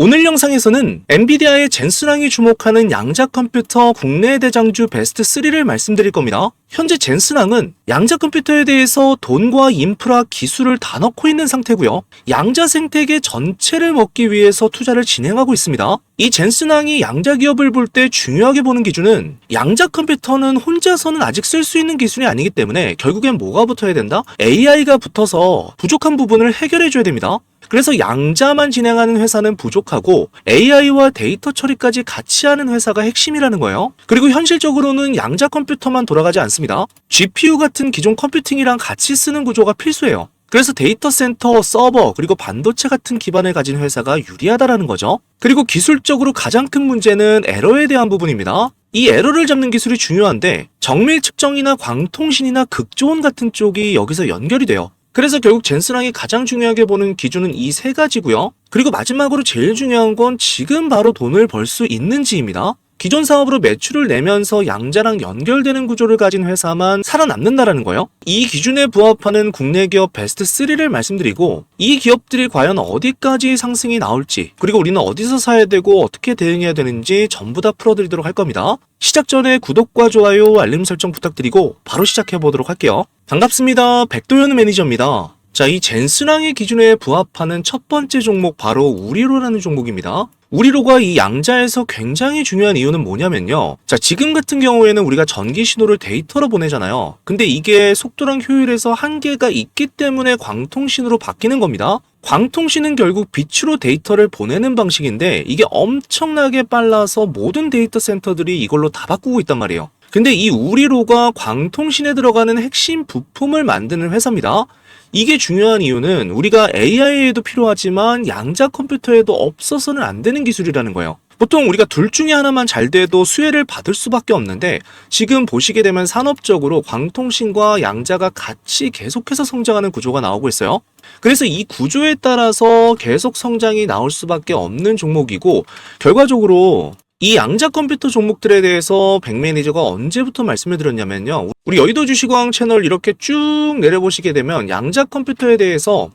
오늘 영상에서는 엔비디아의 젠슨왕이 주목하는 양자 컴퓨터 국내 대장주 베스트 3를 말씀드릴 겁니다. 현재 젠슨왕은 양자 컴퓨터에 대해서 돈과 인프라, 기술을 다 넣고 있는 상태고요. 양자 생태계 전체를 먹기 위해서 투자를 진행하고 있습니다. 이 젠슨왕이 양자 기업을 볼 때 중요하게 보는 기준은 양자 컴퓨터는 혼자서는 아직 쓸 수 있는 기술이 아니기 때문에 결국엔 뭐가 붙어야 된다? AI가 붙어서 부족한 부분을 해결해줘야 됩니다. 그래서 양자만 진행하는 회사는 부족하고 AI와 데이터 처리까지 같이 하는 회사가 핵심이라는 거예요. 그리고 현실적으로는 양자 컴퓨터만 돌아가지 않습니다. GPU 같은 기존 컴퓨팅이랑 같이 쓰는 구조가 필수예요. 그래서 데이터 센터, 서버, 그리고 반도체 같은 기반을 가진 회사가 유리하다라는 거죠. 그리고 기술적으로 가장 큰 문제는 에러에 대한 부분입니다. 이 에러를 잡는 기술이 중요한데 정밀 측정이나 광통신이나 극조온 같은 쪽이 여기서 연결이 돼요. 그래서 결국 젠슨왕이 가장 중요하게 보는 기준은 이 세 가지고요. 그리고 마지막으로 제일 중요한 건 지금 바로 돈을 벌 수 있는지입니다. 기존 사업으로 매출을 내면서 양자랑 연결되는 구조를 가진 회사만 살아남는다라는 거예요. 이 기준에 부합하는 국내 기업 베스트 3를 말씀드리고 이 기업들이 과연 어디까지 상승이 나올지 그리고 우리는 어디서 사야 되고 어떻게 대응해야 되는지 전부 다 풀어드리도록 할 겁니다. 시작 전에 구독과 좋아요, 알림 설정 부탁드리고 바로 시작해보도록 할게요. 반갑습니다. 백도현 매니저입니다. 자, 이 젠슨왕의 기준에 부합하는 첫 번째 종목 바로 우리로라는 종목입니다. 우리로가 이 양자에서 굉장히 중요한 이유는 뭐냐면요. 자, 지금 같은 경우에는 우리가 전기 신호를 데이터로 보내잖아요. 근데 이게 속도랑 효율에서 한계가 있기 때문에 광통신으로 바뀌는 겁니다. 광통신은 결국 빛으로 데이터를 보내는 방식인데 이게 엄청나게 빨라서 모든 데이터 센터들이 이걸로 다 바꾸고 있단 말이에요. 근데 이 우리로가 광통신에 들어가는 핵심 부품을 만드는 회사입니다. 이게 중요한 이유는 우리가 AI에도 필요하지만 양자 컴퓨터에도 없어서는 안 되는 기술이라는 거예요. 보통 우리가 둘 중에 하나만 잘 돼도 수혜를 받을 수밖에 없는데 지금 보시게 되면 산업적으로 광통신과 양자가 같이 계속해서 성장하는 구조가 나오고 있어요. 그래서 이 구조에 따라서 계속 성장이 나올 수밖에 없는 종목이고 결과적으로 이 양자 컴퓨터 종목들에 대해서 백 매니저가 언제부터 말씀을 드렸냐면요. 우리 여의도 주식왕 채널 이렇게 쭉 내려보시게 되면 양자 컴퓨터에 대해서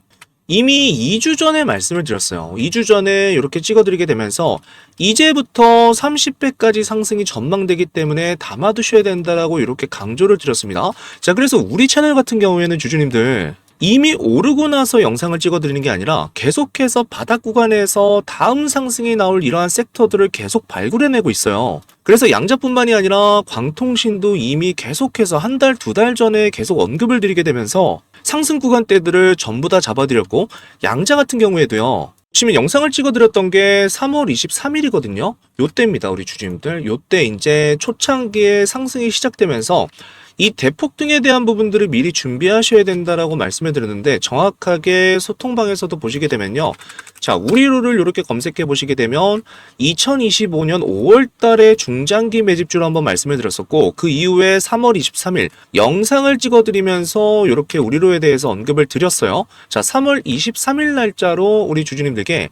이미 2주 전에 말씀을 드렸어요. 2주 전에 이렇게 찍어드리게 되면서 이제부터 30배까지 상승이 전망되기 때문에 담아두셔야 된다라고 이렇게 강조를 드렸습니다. 자, 그래서 우리 채널 같은 경우에는 주주님들 이미 오르고 나서 영상을 찍어드리는 게 아니라 계속해서 바닥 구간에서 다음 상승이 나올 이러한 섹터들을 계속 발굴해내고 있어요. 그래서 양자뿐만이 아니라 광통신도 이미 계속해서 한 달, 두 달 전에 계속 언급을 드리게 되면서 상승 구간대들을 전부 다 잡아드렸고 양자 같은 경우에도요. 지금 영상을 찍어드렸던 게 3월 23일이거든요. 요때입니다, 우리 주주님들. 요때 이제 초창기에 상승이 시작되면서 이 대폭등에 대한 부분들을 미리 준비하셔야 된다라고 말씀을 드렸는데 정확하게 소통방에서도 보시게 되면요. 자, 우리로를 이렇게 검색해 보시게 되면 2025년 5월 달에 중장기 매집주로 한번 말씀을 드렸었고 그 이후에 3월 23일 영상을 찍어드리면서 이렇게 우리로에 대해서 언급을 드렸어요. 자, 3월 23일 날짜로 우리 주주님들께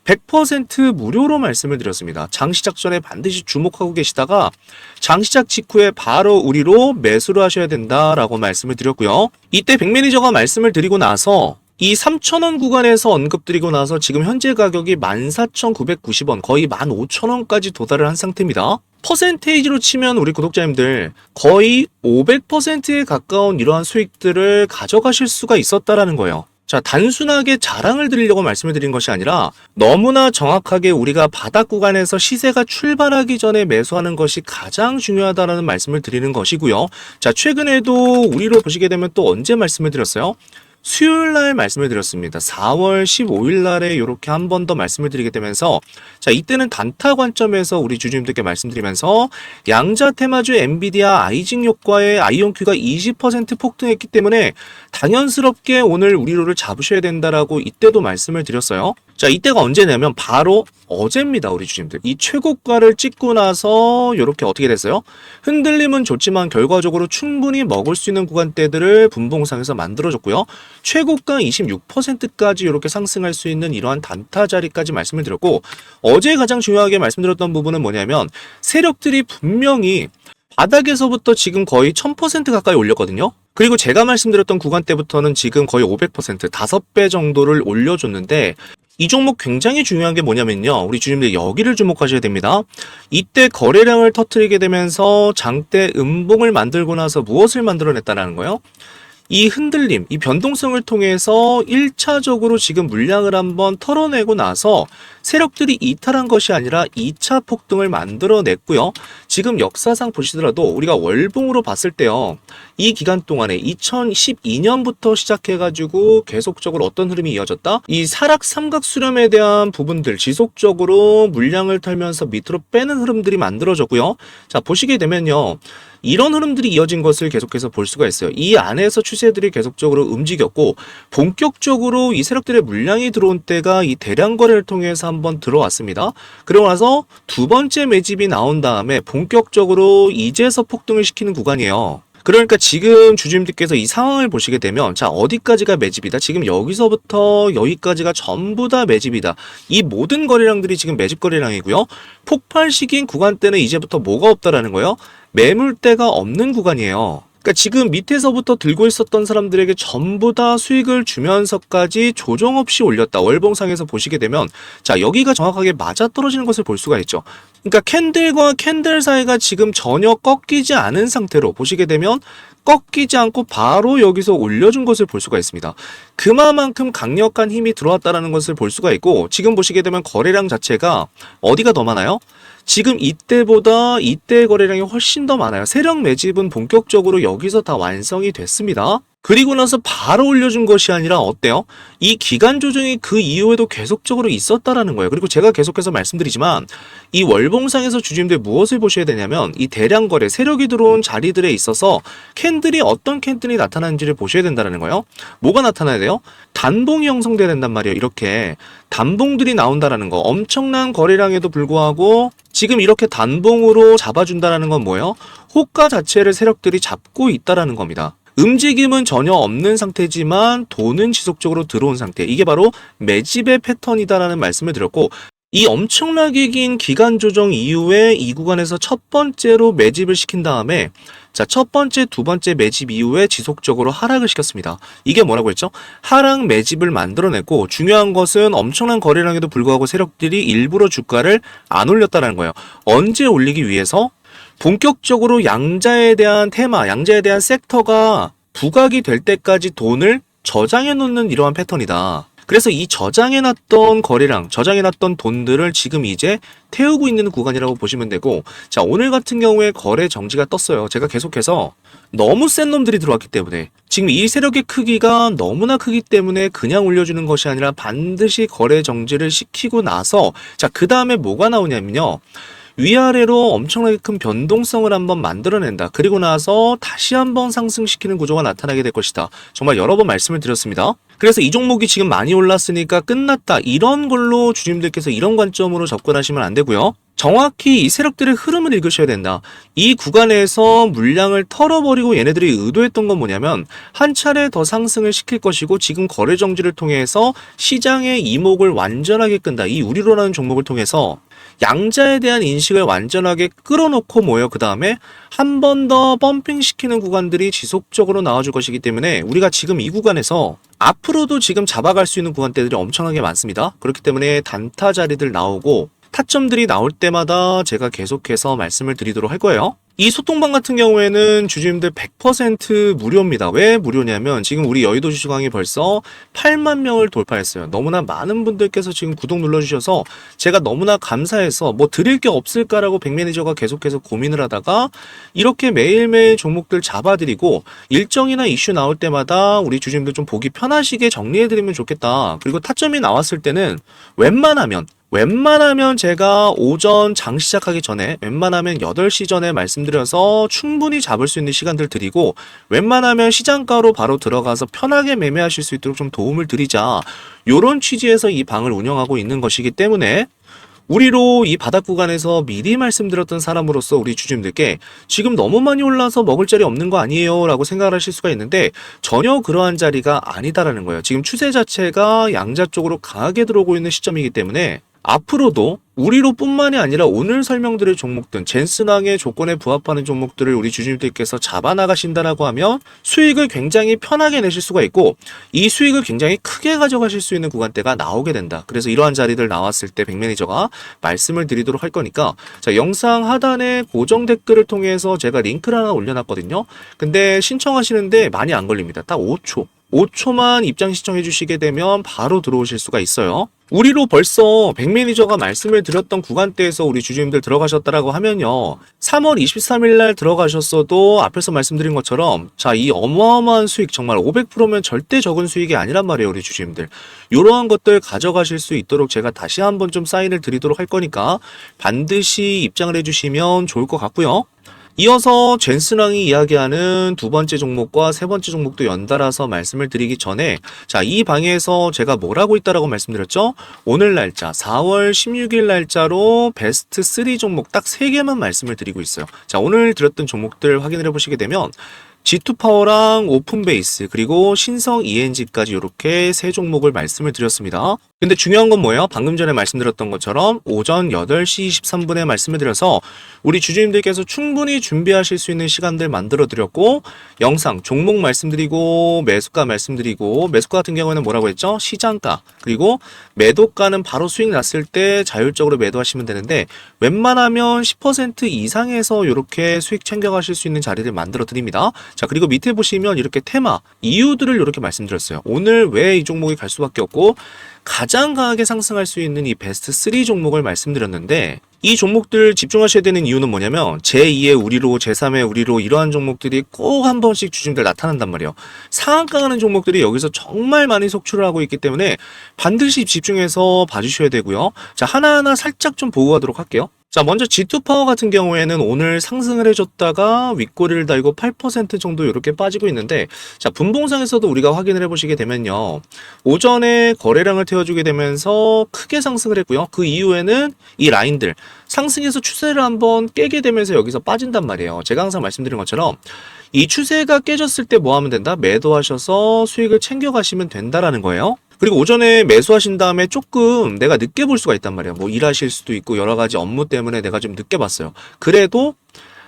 100% 무료로 말씀을 드렸습니다. 장 시작 전에 반드시 주목하고 계시다가 장 시작 직후에 바로 우리로 매수를 하셔야 된다라고 말씀을 드렸고요. 이때 백 매니저가 말씀을 드리고 나서 이 3,000원 구간에서 언급드리고 나서 지금 현재 가격이 14,990원 거의 15,000원까지 도달을 한 상태입니다. 퍼센테이지로 치면 우리 구독자님들 거의 500%에 가까운 이러한 수익들을 가져가실 수가 있었다라는 거예요. 자, 단순하게 자랑을 드리려고 말씀을 드린 것이 아니라 너무나 정확하게 우리가 바닥 구간에서 시세가 출발하기 전에 매수하는 것이 가장 중요하다는 말씀을 드리는 것이고요. 자, 최근에도 우리로 보시게 되면 또 언제 말씀을 드렸어요? 수요일 날 말씀을 드렸습니다. 4월 15일 날에 이렇게 한 번 더 말씀을 드리게 되면서 자, 이때는 단타 관점에서 우리 주주님들께 말씀드리면서 양자 테마주 엔비디아 아이징 효과에 아이온큐가 20% 폭등했기 때문에 당연스럽게 오늘 우리로를 잡으셔야 된다라고 이때도 말씀을 드렸어요. 자, 이때가 언제냐면 바로 어제입니다, 우리 주주님들. 이 최고가를 찍고 나서 이렇게 어떻게 됐어요? 흔들림은 좋지만 결과적으로 충분히 먹을 수 있는 구간대들을 분봉상에서 만들어줬고요. 최고가 26%까지 이렇게 상승할 수 있는 이러한 단타 자리까지 말씀을 드렸고 어제 가장 중요하게 말씀드렸던 부분은 뭐냐면 세력들이 분명히 바닥에서부터 지금 거의 1000% 가까이 올렸거든요. 그리고 제가 말씀드렸던 구간 때부터는 지금 거의 500%, 5배 정도를 올려줬는데 이 종목 굉장히 중요한 게 뭐냐면요. 우리 주님들 여기를 주목하셔야 됩니다. 이때 거래량을 터뜨리게 되면서 장대 음봉을 만들고 나서 무엇을 만들어냈다는 거예요? 이 흔들림, 이 변동성을 통해서 1차적으로 지금 물량을 한번 털어내고 나서 세력들이 이탈한 것이 아니라 2차 폭등을 만들어냈고요. 지금 역사상 보시더라도 우리가 월봉으로 봤을 때요. 이 기간 동안에 2012년부터 시작해가지고 계속적으로 어떤 흐름이 이어졌다? 이 사락 삼각 수렴에 대한 부분들 지속적으로 물량을 털면서 밑으로 빼는 흐름들이 만들어졌고요. 자, 보시게 되면요. 이런 흐름들이 이어진 것을 계속해서 볼 수가 있어요. 이 안에서 추세들이 계속적으로 움직였고 본격적으로 이 세력들의 물량이 들어온 때가 이 대량 거래를 통해서 한번 들어왔습니다. 그러고 나서 두 번째 매집이 나온 다음에 본격적으로 이제서 폭등을 시키는 구간이에요. 그러니까 지금 주주님들께서 이 상황을 보시게 되면 자 어디까지가 매집이다. 지금 여기서부터 여기까지가 전부 다 매집이다. 이 모든 거래량들이 지금 매집 거래량이고요. 폭발 시기인 구간대는 이제부터 뭐가 없다라는 거예요. 매물대가 없는 구간이에요. 그러니까 지금 밑에서부터 들고 있었던 사람들에게 전부 다 수익을 주면서까지 조정 없이 올렸다. 월봉상에서 보시게 되면 자 여기가 정확하게 맞아떨어지는 것을 볼 수가 있죠. 그러니까 캔들과 캔들 사이가 지금 전혀 꺾이지 않은 상태로 보시게 되면 꺾이지 않고 바로 여기서 올려준 것을 볼 수가 있습니다. 그만큼 강력한 힘이 들어왔다는 것을 볼 수가 있고 지금 보시게 되면 거래량 자체가 어디가 더 많아요? 지금 이때보다 이때 거래량이 훨씬 더 많아요. 세력 매집은 본격적으로 여기서 다 완성이 됐습니다. 그리고 나서 바로 올려준 것이 아니라 어때요? 이 기간 조정이 그 이후에도 계속적으로 있었다라는 거예요. 그리고 제가 계속해서 말씀드리지만 이 월봉상에서 주주님들 무엇을 보셔야 되냐면 이 대량 거래 세력이 들어온 자리들에 있어서 캔들이 어떤 캔들이 나타나는지를 보셔야 된다는 거예요. 뭐가 나타나야 돼요? 단봉이 형성돼야 된단 말이에요. 이렇게 단봉들이 나온다라는 거. 엄청난 거래량에도 불구하고 지금 이렇게 단봉으로 잡아준다라는 건 뭐예요? 호가 자체를 세력들이 잡고 있다라는 겁니다. 움직임은 전혀 없는 상태지만 돈은 지속적으로 들어온 상태. 이게 바로 매집의 패턴이다라는 말씀을 드렸고 이 엄청나게 긴 기간 조정 이후에 이 구간에서 첫 번째로 매집을 시킨 다음에 자, 첫 번째, 두 번째 매집 이후에 지속적으로 하락을 시켰습니다. 이게 뭐라고 했죠? 하락 매집을 만들어냈고 중요한 것은 엄청난 거래량에도 불구하고 세력들이 일부러 주가를 안 올렸다는 거예요. 언제 올리기 위해서? 본격적으로 양자에 대한 테마, 양자에 대한 섹터가 부각이 될 때까지 돈을 저장해 놓는 이러한 패턴이다. 그래서 이 저장해놨던 거래량, 저장해놨던 돈들을 지금 이제 태우고 있는 구간이라고 보시면 되고 자 오늘 같은 경우에 거래 정지가 떴어요. 제가 계속해서 너무 센 놈들이 들어왔기 때문에 지금 이 세력의 크기가 너무나 크기 때문에 그냥 올려주는 것이 아니라 반드시 거래 정지를 시키고 나서 자 그 다음에 뭐가 나오냐면요. 위아래로 엄청나게 큰 변동성을 한번 만들어낸다. 그리고 나서 다시 한번 상승시키는 구조가 나타나게 될 것이다. 정말 여러 번 말씀을 드렸습니다. 그래서 이 종목이 지금 많이 올랐으니까 끝났다. 이런 걸로 주주님들께서 이런 관점으로 접근하시면 안 되고요. 정확히 이 세력들의 흐름을 읽으셔야 된다. 이 구간에서 물량을 털어버리고 얘네들이 의도했던 건 뭐냐면 한 차례 더 상승을 시킬 것이고 지금 거래 정지를 통해서 시장의 이목을 완전하게 끈다. 이 우리로라는 종목을 통해서 양자에 대한 인식을 완전하게 끌어놓고 모여 그 다음에 한 번 더 펌핑시키는 구간들이 지속적으로 나와줄 것이기 때문에 우리가 지금 이 구간에서 앞으로도 지금 잡아갈 수 있는 구간대들이 엄청나게 많습니다. 그렇기 때문에 단타 자리들 나오고 타점들이 나올 때마다 제가 계속해서 말씀을 드리도록 할 거예요. 이 소통방 같은 경우에는 주주님들 100% 무료입니다. 왜 무료냐면 지금 우리 여의도 주식왕이 벌써 8만 명을 돌파했어요. 너무나 많은 분들께서 지금 구독 눌러주셔서 제가 너무나 감사해서 뭐 드릴 게 없을까라고 백매니저가 계속해서 고민을 하다가 이렇게 매일매일 종목들 잡아드리고 일정이나 이슈 나올 때마다 우리 주주님들 좀 보기 편하시게 정리해드리면 좋겠다. 그리고 타점이 나왔을 때는 웬만하면 제가 오전 장 시작하기 전에 웬만하면 8시 전에 말씀드려서 충분히 잡을 수 있는 시간들 드리고 웬만하면 시장가로 바로 들어가서 편하게 매매하실 수 있도록 좀 도움을 드리자 요런 취지에서 이 방을 운영하고 있는 것이기 때문에 우리로 이 바닥 구간에서 미리 말씀드렸던 사람으로서 우리 주주님들께 지금 너무 많이 올라서 먹을 자리 없는 거 아니에요 라고 생각을 하실 수가 있는데 전혀 그러한 자리가 아니다라는 거예요. 지금 추세 자체가 양자 쪽으로 강하게 들어오고 있는 시점이기 때문에 앞으로도 우리로뿐만이 아니라 오늘 설명드릴 종목들, 젠슨왕의 조건에 부합하는 종목들을 우리 주주님들께서 잡아나가신다라고 하면 수익을 굉장히 편하게 내실 수가 있고 이 수익을 굉장히 크게 가져가실 수 있는 구간대가 나오게 된다. 그래서 이러한 자리들 나왔을 때 백매니저가 말씀을 드리도록 할 거니까 자, 영상 하단에 고정 댓글을 통해서 제가 링크를 하나 올려놨거든요. 근데 신청하시는데 많이 안 걸립니다. 딱 5초. 5초만 입장 신청해 주시게 되면 바로 들어오실 수가 있어요. 우리로 벌써 백매니저가 말씀을 드렸던 구간대에서 우리 주주님들 들어가셨다라고 하면요. 3월 23일 날 들어가셨어도 앞에서 말씀드린 것처럼 자, 이 어마어마한 수익 정말 500%면 절대 적은 수익이 아니란 말이에요, 우리 주주님들. 이러한 것들 가져가실 수 있도록 제가 다시 한번 좀 사인을 드리도록 할 거니까 반드시 입장을 해 주시면 좋을 것 같고요. 이어서 젠슨왕이 이야기하는 두 번째 종목과 세 번째 종목도 연달아서 말씀을 드리기 전에 자, 이 방에서 제가 뭘 하고 있다라고 말씀드렸죠? 오늘 날짜 4월 16일 날짜로 베스트 3 종목 딱 3개만 말씀을 드리고 있어요. 자, 오늘 드렸던 종목들 확인을 해보시게 되면 G2파워랑 오픈베이스 그리고 신성 ENG까지 이렇게 세 종목을 말씀을 드렸습니다. 근데 중요한 건 뭐예요? 방금 전에 말씀드렸던 것처럼 오전 8시 23분에 말씀을 드려서 우리 주주님들께서 충분히 준비하실 수 있는 시간들 만들어 드렸고 영상 종목 말씀드리고 매수가 말씀드리고 매수가 같은 경우에는 뭐라고 했죠? 시장가 그리고 매도가는 바로 수익 났을 때 자율적으로 매도하시면 되는데 웬만하면 10% 이상에서 이렇게 수익 챙겨가실 수 있는 자리를 만들어 드립니다. 자, 그리고 밑에 보시면 이렇게 테마 이유들을 이렇게 말씀드렸어요. 오늘 왜 이 종목이 갈 수밖에 없고 가장 강하게 상승할 수 있는 이 베스트 3 종목을 말씀드렸는데 이 종목들 집중하셔야 되는 이유는 뭐냐면 제2의 우리로 제3의 우리로 이러한 종목들이 꼭 한 번씩 주중들 나타난단 말이에요. 상한가 가는 종목들이 여기서 정말 많이 속출을 하고 있기 때문에 반드시 집중해서 봐주셔야 되고요. 자, 하나하나 살짝 좀 보고 가도록 할게요. 자, 먼저 G2파워 같은 경우에는 오늘 상승을 해줬다가 윗꼬리를 달고 8% 정도 이렇게 빠지고 있는데 자, 분봉상에서도 우리가 확인을 해보시게 되면요. 오전에 거래량을 태워주게 되면서 크게 상승을 했고요. 그 이후에는 이 라인들 상승해서 추세를 한번 깨게 되면서 여기서 빠진단 말이에요. 제가 항상 말씀드린 것처럼 이 추세가 깨졌을 때 뭐 하면 된다? 매도하셔서 수익을 챙겨가시면 된다라는 거예요. 그리고 오전에 매수하신 다음에 조금 내가 늦게 볼 수가 있단 말이에요. 뭐 일하실 수도 있고 여러 가지 업무 때문에 내가 좀 늦게 봤어요. 그래도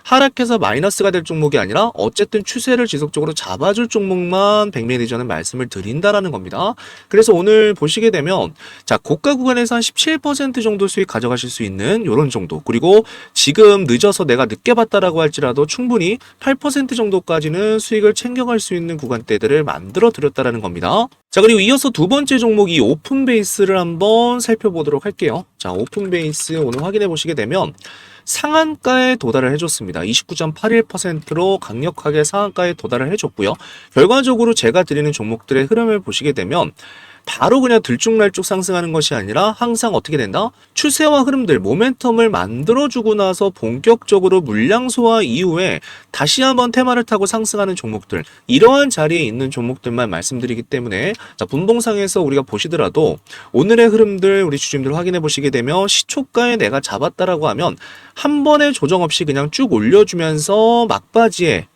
하락해서 마이너스가 될 종목이 아니라 어쨌든 추세를 지속적으로 잡아줄 종목만 백매니저는 말씀을 드린다라는 겁니다. 그래서 오늘 보시게 되면 자, 고가 구간에서 한 17% 정도 수익 가져가실 수 있는 이런 정도 그리고 지금 늦어서 내가 늦게 봤다라고 할지라도 충분히 8% 정도까지는 수익을 챙겨갈 수 있는 구간대들을 만들어 드렸다라는 겁니다. 자, 그리고 이어서 두 번째 종목이 오픈베이스를 한번 살펴보도록 할게요. 자, 오픈베이스 오늘 확인해 보시게 되면 상한가에 도달을 해줬습니다. 29.81%로 강력하게 상한가에 도달을 해줬고요. 결과적으로 제가 드리는 종목들의 흐름을 보시게 되면 바로 그냥 들쭉날쭉 상승하는 것이 아니라 항상 어떻게 된다? 추세와 흐름들, 모멘텀을 만들어주고 나서 본격적으로 물량 소화 이후에 다시 한번 테마를 타고 상승하는 종목들, 이러한 자리에 있는 종목들만 말씀드리기 때문에 자, 분봉상에서 우리가 보시더라도 오늘의 흐름들 우리 주주님들 확인해 보시게 되면 시초가에 내가 잡았다라고 하면 한 번의 조정 없이 그냥 쭉 올려주면서 막바지에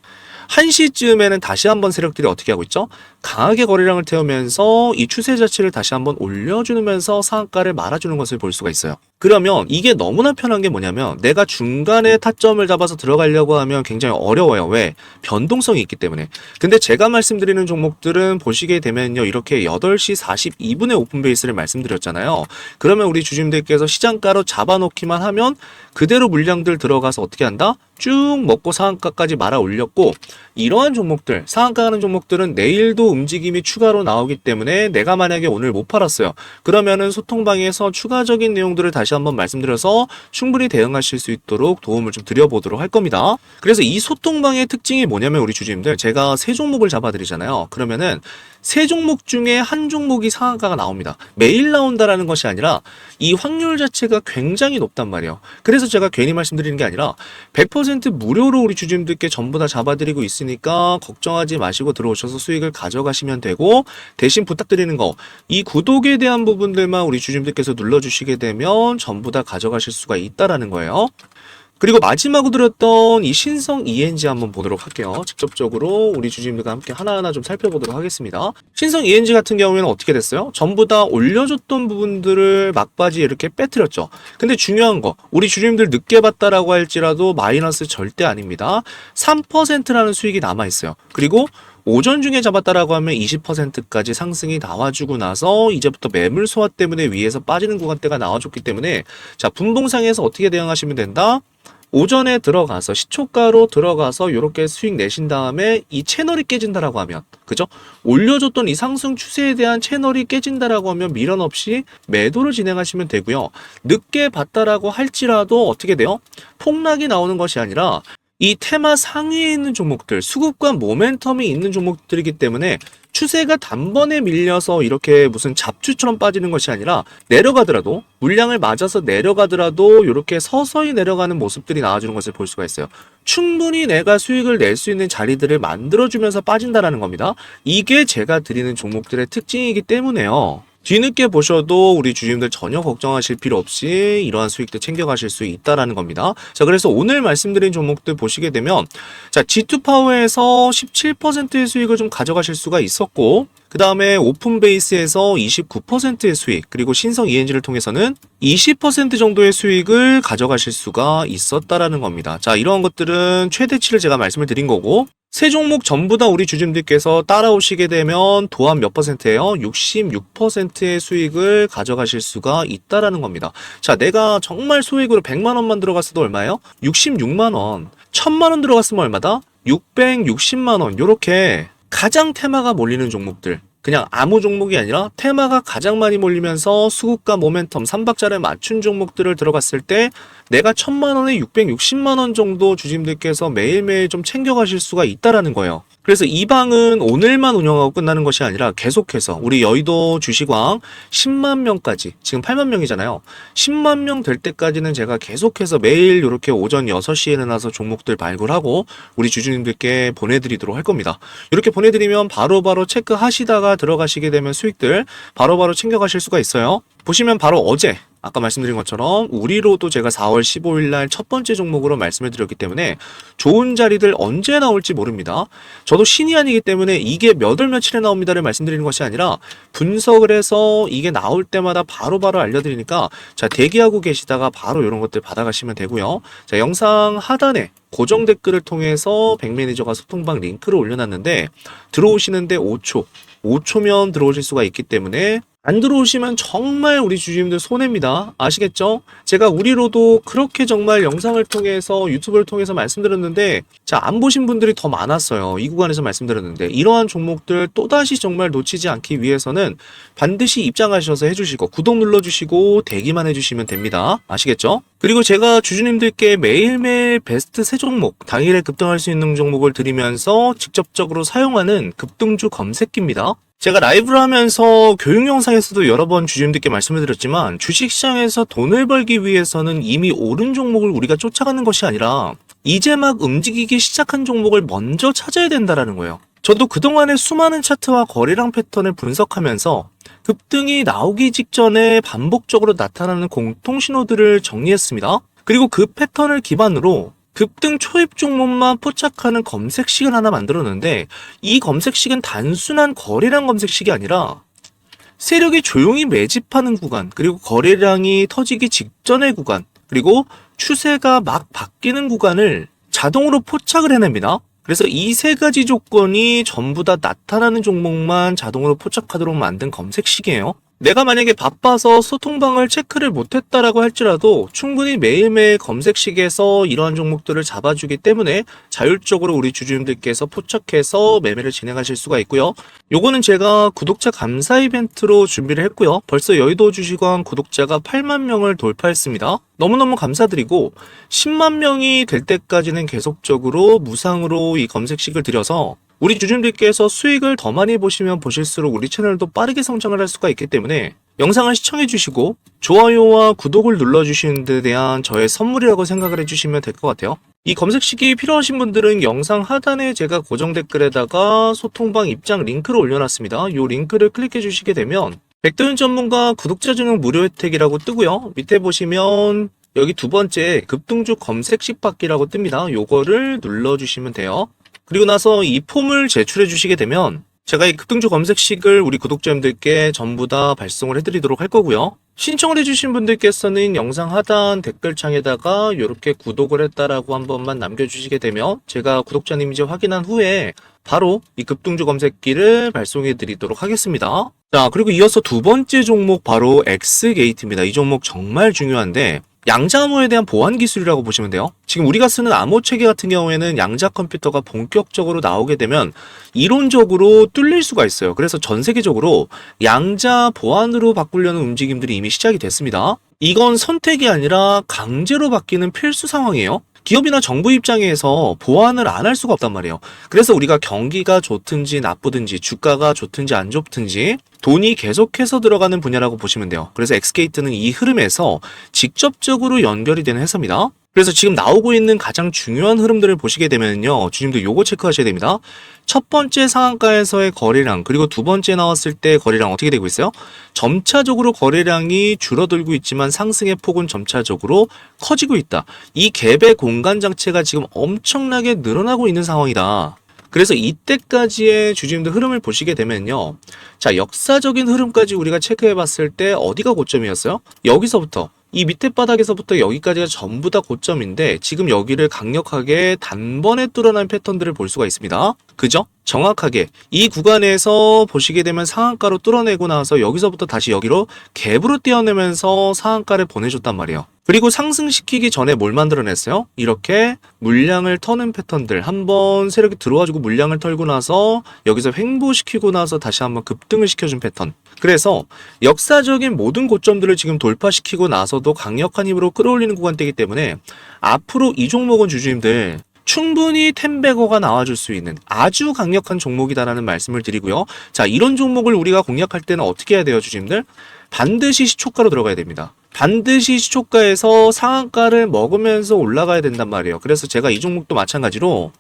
1시쯤에는 다시 한번 세력들이 어떻게 하고 있죠? 강하게 거래량을 태우면서 이 추세 자체를 다시 한번 올려주면서 상한가를 말아주는 것을 볼 수가 있어요. 그러면 이게 너무나 편한 게 뭐냐면 내가 중간에 타점을 잡아서 들어가려고 하면 굉장히 어려워요. 왜? 변동성이 있기 때문에. 근데 제가 말씀드리는 종목들은 보시게 되면요. 이렇게 8시 42분에 오픈베이스를 말씀드렸잖아요. 그러면 우리 주주님들께서 시장가로 잡아놓기만 하면 그대로 물량들 들어가서 어떻게 한다? 쭉 먹고 상한가까지 말아 올렸고 이러한 종목들, 상한가 가는 종목들은 내일도 움직임이 추가로 나오기 때문에 내가 만약에 오늘 못 팔았어요. 그러면은 소통방에서 추가적인 내용들을 다시 한번 말씀드려서 충분히 대응하실 수 있도록 도움을 좀 드려보도록 할 겁니다. 그래서 이 소통방의 특징이 뭐냐면 우리 주주님들 제가 세 종목을 잡아드리잖아요. 그러면은 세 종목 중에 한 종목이 상한가가 나옵니다. 매일 나온다라는 것이 아니라 이 확률 자체가 굉장히 높단 말이에요. 그래서 제가 괜히 말씀드리는 게 아니라 100% 무료로 우리 주주님들께 전부 다 잡아드리고 있으니까 걱정하지 마시고 들어오셔서 수익을 가져가시면 되고 대신 부탁드리는 거 이 구독에 대한 부분들만 우리 주주님들께서 눌러주시게 되면 전부 다 가져가실 수가 있다라는 거예요. 그리고 마지막으로 드렸던 이 신성 ENG 한번 보도록 할게요. 직접적으로 우리 주주님들과 함께 하나하나 좀 살펴보도록 하겠습니다. 신성 ENG 같은 경우에는 어떻게 됐어요? 전부 다 올려줬던 부분들을 막바지에 이렇게 빼뜨렸죠. 근데 중요한 거, 우리 주주님들 늦게 봤다라고 할지라도 마이너스 절대 아닙니다. 3%라는 수익이 남아있어요. 그리고 오전 중에 잡았다라고 하면 20%까지 상승이 나와주고 나서 이제부터 매물 소화 때문에 위에서 빠지는 구간대가 나와줬기 때문에 자, 분봉상에서 어떻게 대응하시면 된다? 오전에 들어가서 시초가로 들어가서 이렇게 수익 내신 다음에 이 채널이 깨진다라고 하면, 그죠? 올려줬던 이 상승 추세에 대한 채널이 깨진다라고 하면 미련 없이 매도를 진행하시면 되고요. 늦게 봤다라고 할지라도 어떻게 돼요? 폭락이 나오는 것이 아니라 이 테마 상위에 있는 종목들, 수급과 모멘텀이 있는 종목들이기 때문에 추세가 단번에 밀려서 이렇게 무슨 잡주처럼 빠지는 것이 아니라 내려가더라도, 물량을 맞아서 내려가더라도 이렇게 서서히 내려가는 모습들이 나와주는 것을 볼 수가 있어요. 충분히 내가 수익을 낼 수 있는 자리들을 만들어주면서 빠진다라는 겁니다. 이게 제가 드리는 종목들의 특징이기 때문에요. 뒤늦게 보셔도 우리 주주님들 전혀 걱정하실 필요 없이 이러한 수익들 챙겨가실 수 있다라는 겁니다. 자, 그래서 오늘 말씀드린 종목들 보시게 되면 자, G2파워에서 17%의 수익을 좀 가져가실 수가 있었고, 그 다음에 오픈베이스에서 29%의 수익, 그리고 신성 ENG를 통해서는 20% 정도의 수익을 가져가실 수가 있었다라는 겁니다. 자, 이러한 것들은 최대치를 제가 말씀을 드린 거고, 세 종목 전부 다 우리 주주님들께서 따라오시게 되면 도합 몇 %예요? 66%의 수익을 가져가실 수가 있다라는 겁니다. 자, 내가 정말 소액으로 100만 원만 들어갔어도 얼마예요? 66만 원. 1000만 원 들어갔으면 얼마다? 660만 원. 요렇게 가장 테마가 몰리는 종목들, 그냥 아무 종목이 아니라 테마가 가장 많이 몰리면서 수급과 모멘텀 3박자를 맞춘 종목들을 들어갔을 때 내가 1000만 원에 660만 원 정도 주주님들께서 매일매일 좀 챙겨가실 수가 있다라는 거예요. 그래서 이 방은 오늘만 운영하고 끝나는 것이 아니라 계속해서 우리 여의도 주식왕 10만 명까지, 지금 8만 명이잖아요. 10만 명 될 때까지는 제가 계속해서 매일 이렇게 오전 6시에 일어나서 종목들 발굴하고 우리 주주님들께 보내드리도록 할 겁니다. 이렇게 보내드리면 바로바로 체크하시다가 들어가시게 되면 수익들 바로바로 챙겨가실 수가 있어요. 보시면 바로 어제 아까 말씀드린 것처럼 우리로도 제가 4월 15일 날 첫 번째 종목으로 말씀을 드렸기 때문에 좋은 자리들 언제 나올지 모릅니다. 저도 신이 아니기 때문에 이게 몇 월 며칠에 나옵니다를 말씀드리는 것이 아니라 분석을 해서 이게 나올 때마다 바로바로 알려드리니까 자, 대기하고 계시다가 바로 이런 것들 받아가시면 되고요. 자, 영상 하단에 고정 댓글을 통해서 백매니저가 소통방 링크를 올려놨는데 들어오시는데 5초면 들어오실 수가 있기 때문에 안 들어오시면 정말 우리 주주님들 손해입니다. 아시겠죠? 제가 우리로도 그렇게 정말 영상을 통해서 유튜브를 통해서 말씀드렸는데 자, 안 보신 분들이 더 많았어요. 이 구간에서 말씀드렸는데 이러한 종목들 또다시 정말 놓치지 않기 위해서는 반드시 입장하셔서 해주시고 구독 눌러주시고 대기만 해주시면 됩니다. 아시겠죠? 그리고 제가 주주님들께 매일매일 베스트 3종목, 당일에 급등할 수 있는 종목을 드리면서 직접적으로 사용하는 급등주 검색기입니다. 제가 라이브를 하면서 교육 영상에서도 여러 번 주주님들께 말씀을 드렸지만 주식시장에서 돈을 벌기 위해서는 이미 오른 종목을 우리가 쫓아가는 것이 아니라 이제 막 움직이기 시작한 종목을 먼저 찾아야 된다는 거예요. 저도 그동안의 수많은 차트와 거래량 패턴을 분석하면서 급등이 나오기 직전에 반복적으로 나타나는 공통신호들을 정리했습니다. 그리고 그 패턴을 기반으로 급등 초입 종목만 포착하는 검색식을 하나 만들었는데 이 검색식은 단순한 거래량 검색식이 아니라 세력이 조용히 매집하는 구간, 그리고 거래량이 터지기 직전의 구간, 그리고 추세가 막 바뀌는 구간을 자동으로 포착을 해냅니다. 그래서 이 세 가지 조건이 전부 다 나타나는 종목만 자동으로 포착하도록 만든 검색식이에요. 내가 만약에 바빠서 소통방을 체크를 못했다라고 할지라도 충분히 매일매일 검색식에서 이러한 종목들을 잡아주기 때문에 자율적으로 우리 주주님들께서 포착해서 매매를 진행하실 수가 있고요. 요거는 제가 구독자 감사 이벤트로 준비를 했고요. 벌써 여의도 주식왕 구독자가 8만 명을 돌파했습니다. 너무너무 감사드리고 10만 명이 될 때까지는 계속적으로 무상으로 이 검색식을 드려서 우리 주주님들께서 수익을 더 많이 보시면 보실수록 우리 채널도 빠르게 성장을 할 수가 있기 때문에 영상을 시청해 주시고 좋아요와 구독을 눌러주시는 데 대한 저의 선물이라고 생각을 해주시면 될 것 같아요. 이 검색식이 필요하신 분들은 영상 하단에 제가 고정 댓글에다가 소통방 입장 링크를 올려놨습니다. 이 링크를 클릭해 주시게 되면 백도윤 전문가 구독자 전용 무료 혜택이라고 뜨고요. 밑에 보시면 여기 두 번째 급등주 검색식 받기라고 뜹니다. 요거를 눌러주시면 돼요. 그리고 나서 이 폼을 제출해 주시게 되면 제가 이 급등주 검색식을 우리 구독자님들께 전부 다 발송을 해드리도록 할 거고요. 신청을 해주신 분들께서는 영상 하단 댓글창에다가 이렇게 구독을 했다라고 한 번만 남겨주시게 되면 제가 구독자님인지 확인한 후에 바로 이 급등주 검색기를 발송해 드리도록 하겠습니다. 자, 그리고 이어서 두 번째 종목 바로 X게이트입니다. 이 종목 정말 중요한데 양자 암호에 대한 보안 기술이라고 보시면 돼요. 지금 우리가 쓰는 암호 체계 같은 경우에는 양자 컴퓨터가 본격적으로 나오게 되면 이론적으로 뚫릴 수가 있어요. 그래서 전 세계적으로 양자 보안으로 바꾸려는 움직임들이 이미 시작이 됐습니다. 이건 선택이 아니라 강제로 바뀌는 필수 상황이에요. 기업이나 정부 입장에서 보완을 안 할 수가 없단 말이에요. 그래서 우리가 경기가 좋든지 나쁘든지 주가가 좋든지 안 좋든지 돈이 계속해서 들어가는 분야라고 보시면 돼요. 그래서 엑스게이트는 이 흐름에서 직접적으로 연결이 되는 회사입니다. 그래서 지금 나오고 있는 가장 중요한 흐름들을 보시게 되면요. 주님들 요거 체크하셔야 됩니다. 첫 번째 상한가에서의 거래량 그리고 두 번째 나왔을 때 거래량 어떻게 되고 있어요? 점차적으로 거래량이 줄어들고 있지만 상승의 폭은 점차적으로 커지고 있다. 이 갭의 공간 장치가 지금 엄청나게 늘어나고 있는 상황이다. 그래서 이때까지의 주주님들 흐름을 보시게 되면요. 자, 역사적인 흐름까지 우리가 체크해 봤을 때 어디가 고점이었어요? 여기서부터 이 밑에 바닥에서부터 여기까지가 전부 다 고점인데 지금 여기를 강력하게 단번에 뚫어낸 패턴들을 볼 수가 있습니다. 그죠? 정확하게 이 구간에서 보시게 되면 상한가로 뚫어내고 나서 여기서부터 다시 여기로 갭으로 떼어내면서 상한가를 보내줬단 말이에요. 그리고 상승시키기 전에 뭘 만들어냈어요? 이렇게 물량을 터는 패턴들 한번 세력이 들어와주고 물량을 털고 나서 여기서 횡보시키고 나서 다시 한번 급등을 시켜준 패턴. 그래서 역사적인 모든 고점들을 지금 돌파시키고 나서도 강력한 힘으로 끌어올리는 구간대이기 때문에 앞으로 이 종목은 주주님들 충분히 텐베거가 나와줄 수 있는 아주 강력한 종목이다라는 말씀을 드리고요. 자, 이런 종목을 우리가 공략할 때는 어떻게 해야 돼요, 주주님들? 반드시 시초가로 들어가야 됩니다. 반드시 시초가에서 상한가를 먹으면서 올라가야 된단 말이에요. 그래서 제가 이 종목도 마찬가지로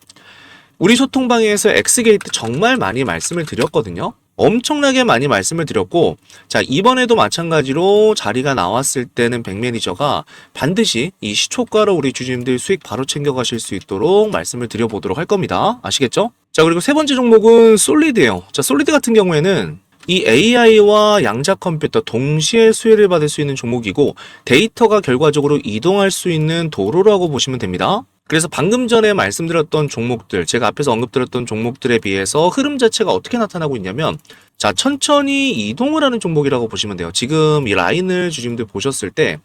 우리 소통방에서 엑스게이트 정말 많이 말씀을 드렸거든요. 엄청나게 많이 말씀을 드렸고, 자, 이번에도 마찬가지로 자리가 나왔을 때는 백매니저가 반드시 이 시초가로 우리 주주님들 수익 바로 챙겨가실 수 있도록 말씀을 드려보도록 할 겁니다. 아시겠죠? 자, 그리고 세 번째 종목은 솔리드예요. 자, 솔리드 같은 경우에는 이 AI와 양자 컴퓨터 동시에 수혜를 받을 수 있는 종목이고 데이터가 결과적으로 이동할 수 있는 도로라고 보시면 됩니다. 그래서 방금 전에 말씀드렸던 종목들, 제가 앞에서 언급드렸던 종목들에 비해서 흐름 자체가 어떻게 나타나고 있냐면 자, 천천히 이동을 하는 종목이라고 보시면 돼요. 지금 이 라인을 주주님들 보셨을 때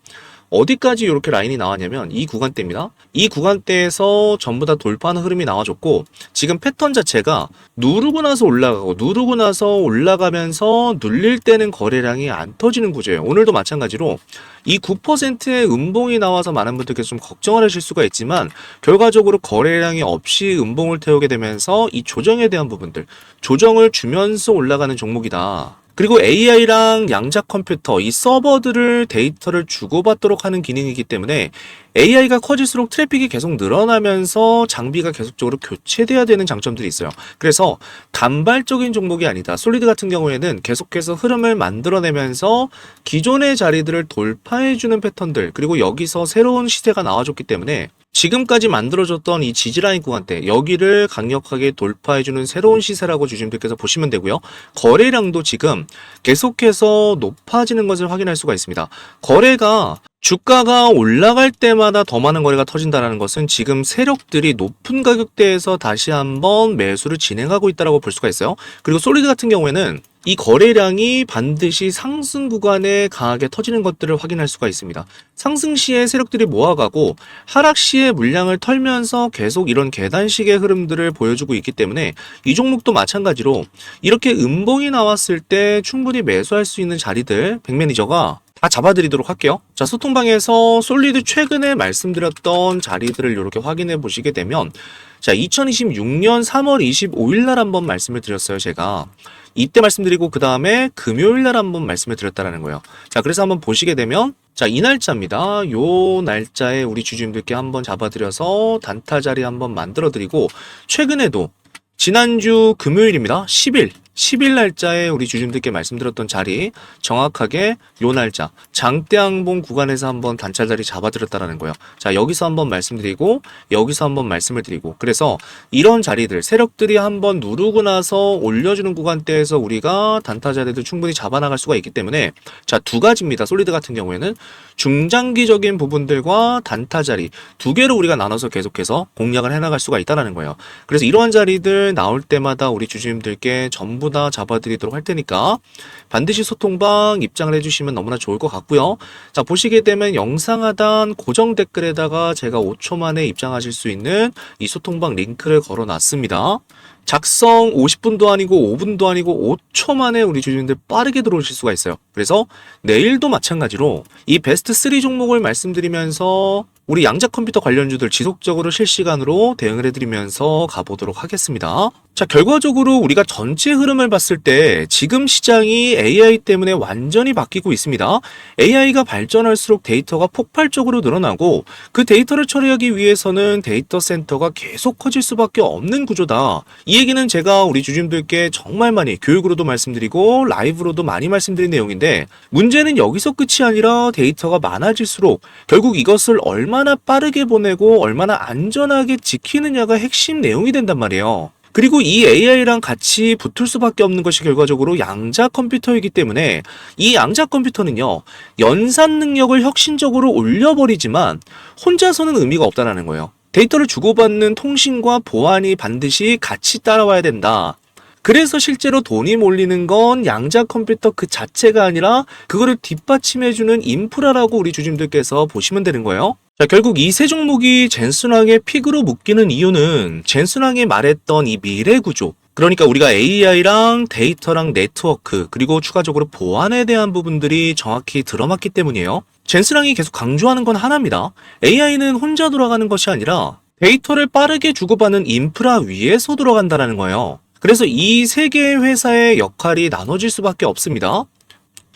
어디까지 이렇게 라인이 나왔냐면 이 구간대입니다. 이 구간대에서 전부 다 돌파하는 흐름이 나와줬고 지금 패턴 자체가 누르고 나서 올라가고 누르고 나서 올라가면서 눌릴 때는 거래량이 안 터지는 구조예요. 오늘도 마찬가지로 이 9%의 음봉이 나와서 많은 분들께서 좀 걱정을 하실 수가 있지만 결과적으로 거래량이 없이 음봉을 태우게 되면서 이 조정에 대한 부분들 조정을 주면서 올라가는 종목이다. 그리고 AI랑 양자 컴퓨터, 이 서버들을 데이터를 주고받도록 하는 기능이기 때문에 AI가 커질수록 트래픽이 계속 늘어나면서 장비가 계속적으로 교체돼야 되는 장점들이 있어요. 그래서 단발적인 종목이 아니다. 솔리드 같은 경우에는 계속해서 흐름을 만들어내면서 기존의 자리들을 돌파해주는 패턴들, 그리고 여기서 새로운 시세가 나와줬기 때문에 지금까지 만들어졌던 이 지지라인 구간대 여기를 강력하게 돌파해주는 새로운 시세라고 주주님들께서 보시면 되고요. 거래량도 지금 계속해서 높아지는 것을 확인할 수가 있습니다. 거래가 주가가 올라갈 때마다 더 많은 거래가 터진다는 것은 지금 세력들이 높은 가격대에서 다시 한번 매수를 진행하고 있다고 볼 수가 있어요. 그리고 솔리드 같은 경우에는 이 거래량이 반드시 상승 구간에 강하게 터지는 것들을 확인할 수가 있습니다. 상승 시에 세력들이 모아가고 하락 시에 물량을 털면서 계속 이런 계단식의 흐름들을 보여주고 있기 때문에 이 종목도 마찬가지로 이렇게 음봉이 나왔을 때 충분히 매수할 수 있는 자리들 백매니저가 다 잡아드리도록 할게요. 자, 소통방에서 솔리드 최근에 말씀드렸던 자리들을 이렇게 확인해 보시게 되면 자, 2026년 3월 25일 날 한번 말씀을 드렸어요, 제가. 이때 말씀드리고 그 다음에 금요일 날 한번 말씀을 드렸다라는 거예요. 자, 그래서 한번 보시게 되면 자, 이 날짜입니다. 요 날짜에 우리 주주님들께 한번 잡아드려서 단타 자리 한번 만들어 드리고 최근에도 지난주 금요일입니다. 10일 10일 날짜에 우리 주주님들께 말씀드렸던 자리, 정확하게 요 날짜, 장대항봉 구간에서 한번 단차 자리 잡아드렸다라는 거예요. 자, 여기서 한번 말씀드리고, 여기서 한번 말씀을 드리고, 그래서 이런 자리들, 세력들이 한번 누르고 나서 올려주는 구간대에서 우리가 단타 자리들 충분히 잡아나갈 수가 있기 때문에, 자, 두 가지입니다. 솔리드 같은 경우에는 중장기적인 부분들과 단타 자리 두 개로 우리가 나눠서 계속해서 공략을 해나갈 수가 있다는 거예요. 그래서 이러한 자리들 나올 때마다 우리 주주님들께 전부 다 잡아드리도록 할 테니까 반드시 소통방 입장을 해주시면 너무나 좋을 것 같고요. 자, 보시게 되면 영상 하단 고정 댓글에다가 제가 5초 만에 입장하실 수 있는 이 소통방 링크를 걸어놨습니다. 작성 50분도 아니고 5분도 아니고 5초 만에 우리 주주님들 빠르게 들어오실 수가 있어요. 그래서 내일도 마찬가지로 이 베스트 3 종목을 말씀드리면서 우리 양자 컴퓨터 관련주들 지속적으로 실시간으로 대응을 해드리면서 가보도록 하겠습니다. 자, 결과적으로 우리가 전체 흐름을 봤을 때 지금 시장이 AI 때문에 완전히 바뀌고 있습니다. AI가 발전할수록 데이터가 폭발적으로 늘어나고 그 데이터를 처리하기 위해서는 데이터 센터가 계속 커질 수밖에 없는 구조다. 이 얘기는 제가 우리 주주님들께 정말 많이 교육으로도 말씀드리고 라이브로도 많이 말씀드린 내용인데, 문제는 여기서 끝이 아니라 데이터가 많아질수록 결국 이것을 얼마나 빠르게 보내고 얼마나 안전하게 지키느냐가 핵심 내용이 된단 말이에요. 그리고 이 AI랑 같이 붙을 수밖에 없는 것이 결과적으로 양자 컴퓨터이기 때문에 이 양자 컴퓨터는요, 연산 능력을 혁신적으로 올려버리지만 혼자서는 의미가 없다는 거예요. 데이터를 주고받는 통신과 보안이 반드시 같이 따라와야 된다. 그래서 실제로 돈이 몰리는 건 양자 컴퓨터 그 자체가 아니라 그거를 뒷받침해주는 인프라라고 우리 주주님들께서 보시면 되는 거예요. 자, 결국 이 세 종목이 젠순항의 픽으로 묶이는 이유는 젠순항이 말했던 이 미래 구조, 그러니까 우리가 AI랑 데이터랑 네트워크 그리고 추가적으로 보안에 대한 부분들이 정확히 들어맞기 때문이에요. 젠슨항이 계속 강조하는 건 하나입니다. AI는 혼자 돌아가는 것이 아니라 데이터를 빠르게 주고받는 인프라 위에서 돌아간다는 거예요. 그래서 이 세 개의 회사의 역할이 나눠질 수밖에 없습니다.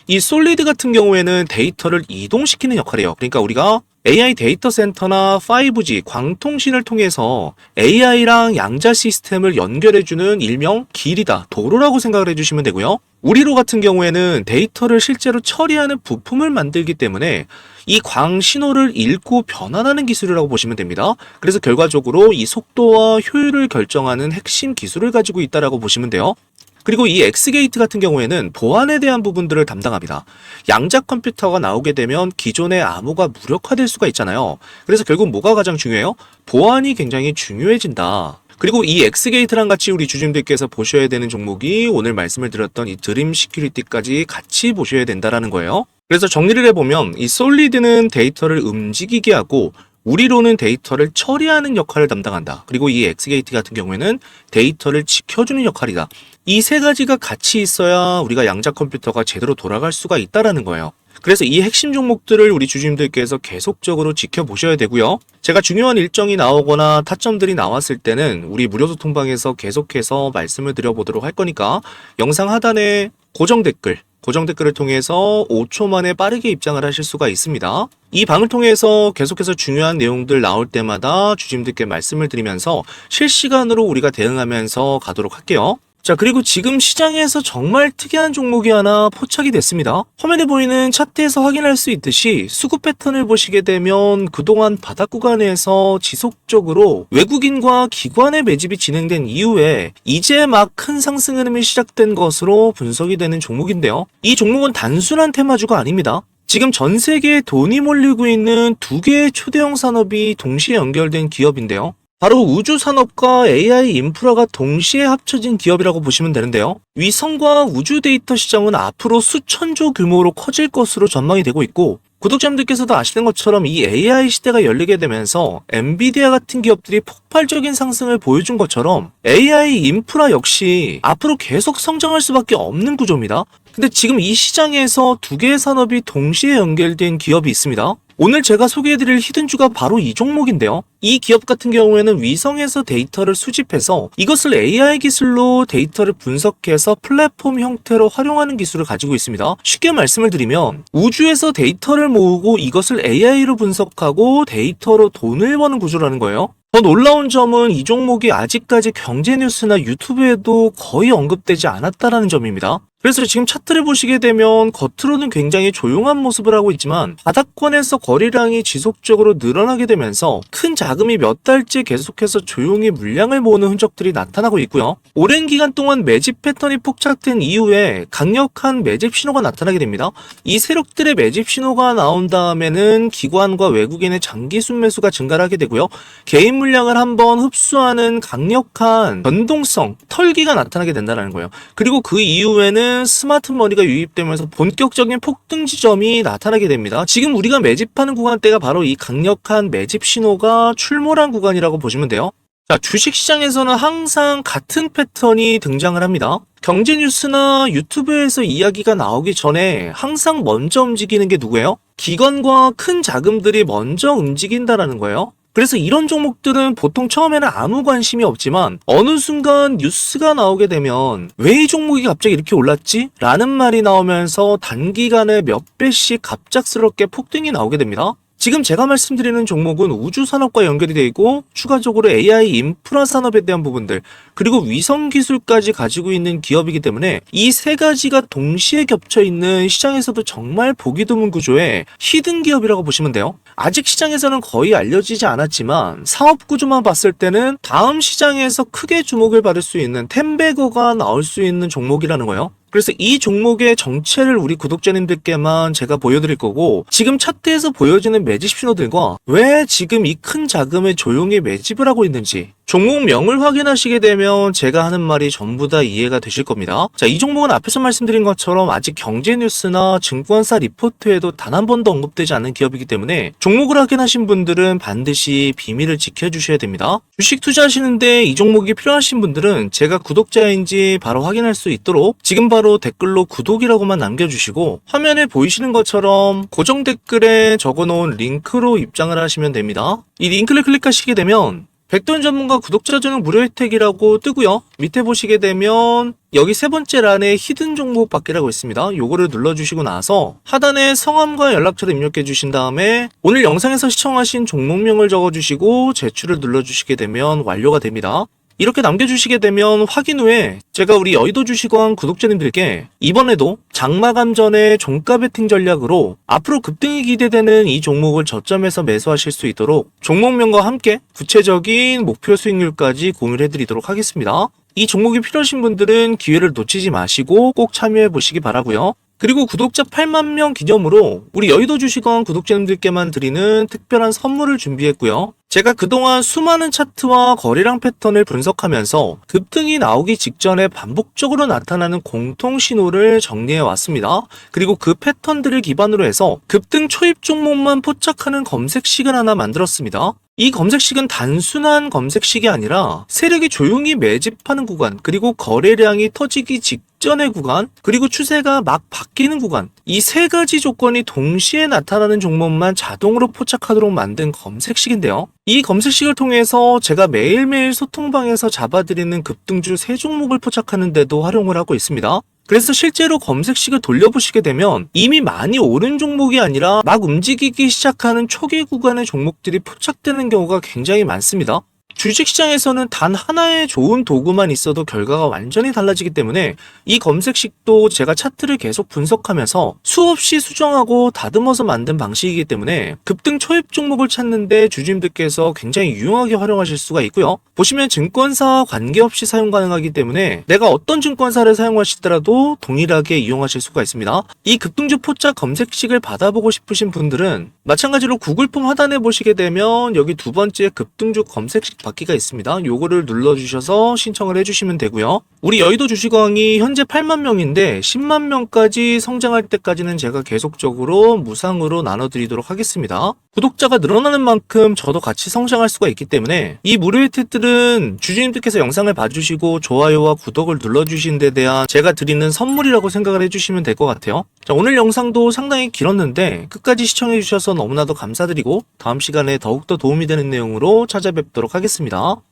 이 솔리드 같은 경우에는 데이터를 이동시키는 역할이에요. 그러니까 우리가 AI 데이터 센터나 5G 광통신을 통해서 AI랑 양자 시스템을 연결해주는 일명 길이다, 도로라고 생각을 해주시면 되고요. 우리로 같은 경우에는 데이터를 실제로 처리하는 부품을 만들기 때문에 이 광 신호를 읽고 변환하는 기술이라고 보시면 됩니다. 그래서 결과적으로 이 속도와 효율을 결정하는 핵심 기술을 가지고 있다라고 보시면 돼요. 그리고 이 엑스게이트 같은 경우에는 보안에 대한 부분들을 담당합니다. 양자 컴퓨터가 나오게 되면 기존의 암호가 무력화될 수가 있잖아요. 그래서 결국 뭐가 가장 중요해요? 보안이 굉장히 중요해진다. 그리고 이 엑스게이트랑 같이 우리 주주님들께서 보셔야 되는 종목이 오늘 말씀을 드렸던 이 드림 시큐리티까지 같이 보셔야 된다라는 거예요. 그래서 정리를 해보면 이 솔리드는 데이터를 움직이게 하고 우리로는 데이터를 처리하는 역할을 담당한다. 그리고 이 엑스게이트 같은 경우에는 데이터를 지켜주는 역할이다. 이 세 가지가 같이 있어야 우리가 양자 컴퓨터가 제대로 돌아갈 수가 있다라는 거예요. 그래서 이 핵심 종목들을 우리 주주님들께서 계속적으로 지켜보셔야 되고요. 제가 중요한 일정이 나오거나 타점들이 나왔을 때는 우리 무료 소통방에서 계속해서 말씀을 드려보도록 할 거니까 영상 하단에 고정 댓글을 통해서 5초 만에 빠르게 입장을 하실 수가 있습니다. 이 방을 통해서 계속해서 중요한 내용들 나올 때마다 주주님들께 말씀을 드리면서 실시간으로 우리가 대응하면서 가도록 할게요. 자, 그리고 지금 시장에서 정말 특이한 종목이 하나 포착이 됐습니다. 화면에 보이는 차트에서 확인할 수 있듯이 수급 패턴을 보시게 되면 그동안 바닥 구간에서 지속적으로 외국인과 기관의 매집이 진행된 이후에 이제 막 큰 상승 흐름이 시작된 것으로 분석이 되는 종목인데요. 이 종목은 단순한 테마주가 아닙니다. 지금 전 세계에 돈이 몰리고 있는 두 개의 초대형 산업이 동시에 연결된 기업인데요. 바로 우주산업과 AI 인프라가 동시에 합쳐진 기업이라고 보시면 되는데요. 위성과 우주 데이터 시장은 앞으로 수천조 규모로 커질 것으로 전망이 되고 있고, 구독자님들께서도 아시는 것처럼 이 AI 시대가 열리게 되면서 엔비디아 같은 기업들이 폭발적인 상승을 보여준 것처럼 AI 인프라 역시 앞으로 계속 성장할 수밖에 없는 구조입니다. 근데 지금 이 시장에서 두 개의 산업이 동시에 연결된 기업이 있습니다. 오늘 제가 소개해드릴 히든주가 바로 이 종목인데요. 이 기업 같은 경우에는 위성에서 데이터를 수집해서 이것을 AI 기술로 데이터를 분석해서 플랫폼 형태로 활용하는 기술을 가지고 있습니다. 쉽게 말씀을 드리면 우주에서 데이터를 모으고 이것을 AI로 분석하고 데이터로 돈을 버는 구조라는 거예요. 더 놀라운 점은 이 종목이 아직까지 경제뉴스나 유튜브에도 거의 언급되지 않았다는 점입니다. 그래서 지금 차트를 보시게 되면 겉으로는 굉장히 조용한 모습을 하고 있지만 바닥권에서 거래량이 지속적으로 늘어나게 되면서 큰 자금이 몇 달째 계속해서 조용히 물량을 모으는 흔적들이 나타나고 있고요. 오랜 기간 동안 매집 패턴이 폭착된 이후에 강력한 매집 신호가 나타나게 됩니다. 이 세력들의 매집 신호가 나온 다음에는 기관과 외국인의 장기 순매수가 증가를 하게 되고요. 개인 물량을 한번 흡수하는 강력한 변동성, 털기가 나타나게 된다는 거예요. 그리고 그 이후에는 스마트 머니가 유입되면서 본격적인 폭등 지점이 나타나게 됩니다. 지금 우리가 매집하는 구간대가 바로 이 강력한 매집 신호가 출몰한 구간이라고 보시면 돼요. 자, 주식시장에서는 항상 같은 패턴이 등장을 합니다. 경제뉴스나 유튜브에서 이야기가 나오기 전에 항상 먼저 움직이는 게 누구예요? 기관과 큰 자금들이 먼저 움직인다라는 거예요. 그래서 이런 종목들은 보통 처음에는 아무 관심이 없지만 어느 순간 뉴스가 나오게 되면 왜 이 종목이 갑자기 이렇게 올랐지? 라는 말이 나오면서 단기간에 몇 배씩 갑작스럽게 폭등이 나오게 됩니다. 지금 제가 말씀드리는 종목은 우주산업과 연결이 되어 있고 추가적으로 AI 인프라 산업에 대한 부분들 그리고 위성 기술까지 가지고 있는 기업이기 때문에 이 세 가지가 동시에 겹쳐 있는 시장에서도 정말 보기 드문 구조의 히든 기업이라고 보시면 돼요. 아직 시장에서는 거의 알려지지 않았지만 사업 구조만 봤을 때는 다음 시장에서 크게 주목을 받을 수 있는 텐베거가 나올 수 있는 종목이라는 거예요. 그래서 이 종목의 정체를 우리 구독자님들께만 제가 보여드릴 거고 지금 차트에서 보여지는 매집 신호들과 왜 지금 이 큰 자금에 조용히 매집을 하고 있는지 종목명을 확인하시게 되면 제가 하는 말이 전부 다 이해가 되실 겁니다. 자, 이 종목은 앞에서 말씀드린 것처럼 아직 경제뉴스나 증권사 리포트에도 단 한 번도 언급되지 않는 기업이기 때문에 종목을 확인하신 분들은 반드시 비밀을 지켜주셔야 됩니다. 주식 투자하시는데 이 종목이 필요하신 분들은 제가 구독자인지 바로 확인할 수 있도록 지금 바로 댓글로 구독이라고만 남겨주시고 화면에 보이시는 것처럼 고정 댓글에 적어놓은 링크로 입장을 하시면 됩니다. 이 링크를 클릭하시게 되면 백돈 전문가 구독자 전용 무료 혜택이라고 뜨고요. 밑에 보시게 되면 여기 세 번째 란에 히든 종목 받기라고 있습니다. 요거를 눌러주시고 나서 하단에 성함과 연락처를 입력해 주신 다음에 오늘 영상에서 시청하신 종목명을 적어주시고 제출을 눌러주시게 되면 완료가 됩니다. 이렇게 남겨주시게 되면 확인 후에 제가 우리 여의도 주식왕 구독자님들께 이번에도 장마감 전에 종가 베팅 전략으로 앞으로 급등이 기대되는 이 종목을 저점에서 매수하실 수 있도록 종목명과 함께 구체적인 목표 수익률까지 공유를 해드리도록 하겠습니다. 이 종목이 필요하신 분들은 기회를 놓치지 마시고 꼭 참여해 보시기 바라고요. 그리고 구독자 8만 명 기념으로 우리 여의도 주식왕 구독자님들께만 드리는 특별한 선물을 준비했고요. 제가 그동안 수많은 차트와 거래량 패턴을 분석하면서 급등이 나오기 직전에 반복적으로 나타나는 공통 신호를 정리해 왔습니다. 그리고 그 패턴들을 기반으로 해서 급등 초입 종목만 포착하는 검색식을 하나 만들었습니다. 이 검색식은 단순한 검색식이 아니라 세력이 조용히 매집하는 구간, 그리고 거래량이 터지기 직전의 구간, 그리고 추세가 막 바뀌는 구간, 이 세 가지 조건이 동시에 나타나는 종목만 자동으로 포착하도록 만든 검색식인데요. 이 검색식을 통해서 제가 매일매일 소통방에서 잡아드리는 급등주 세 종목을 포착하는 데도 활용을 하고 있습니다. 그래서 실제로 검색식을 돌려보시게 되면 이미 많이 오른 종목이 아니라 막 움직이기 시작하는 초기 구간의 종목들이 포착되는 경우가 굉장히 많습니다. 주식시장에서는 단 하나의 좋은 도구만 있어도 결과가 완전히 달라지기 때문에 이 검색식도 제가 차트를 계속 분석하면서 수없이 수정하고 다듬어서 만든 방식이기 때문에 급등 초입 종목을 찾는데 주주님들께서 굉장히 유용하게 활용하실 수가 있고요. 보시면 증권사와 관계없이 사용 가능하기 때문에 내가 어떤 증권사를 사용하시더라도 동일하게 이용하실 수가 있습니다. 이 급등주 포착 검색식을 받아보고 싶으신 분들은 마찬가지로 구글폼 하단에 보시게 되면 여기 두 번째 급등주 검색식 받기가 있습니다. 요거를 눌러주셔서 신청을 해주시면 되고요. 우리 여의도 주식왕이 현재 8만 명인데 10만 명까지 성장할 때까지는 제가 계속적으로 무상으로 나눠드리도록 하겠습니다. 구독자가 늘어나는 만큼 저도 같이 성장할 수가 있기 때문에 이 무료 혜택들은 주주님들께서 영상을 봐주시고 좋아요와 구독을 눌러주신 데 대한 제가 드리는 선물이라고 생각을 해주시면 될 것 같아요. 자, 오늘 영상도 상당히 길었는데 끝까지 시청해주셔서 너무나도 감사드리고 다음 시간에 더욱더 도움이 되는 내용으로 찾아뵙도록 하겠습니다.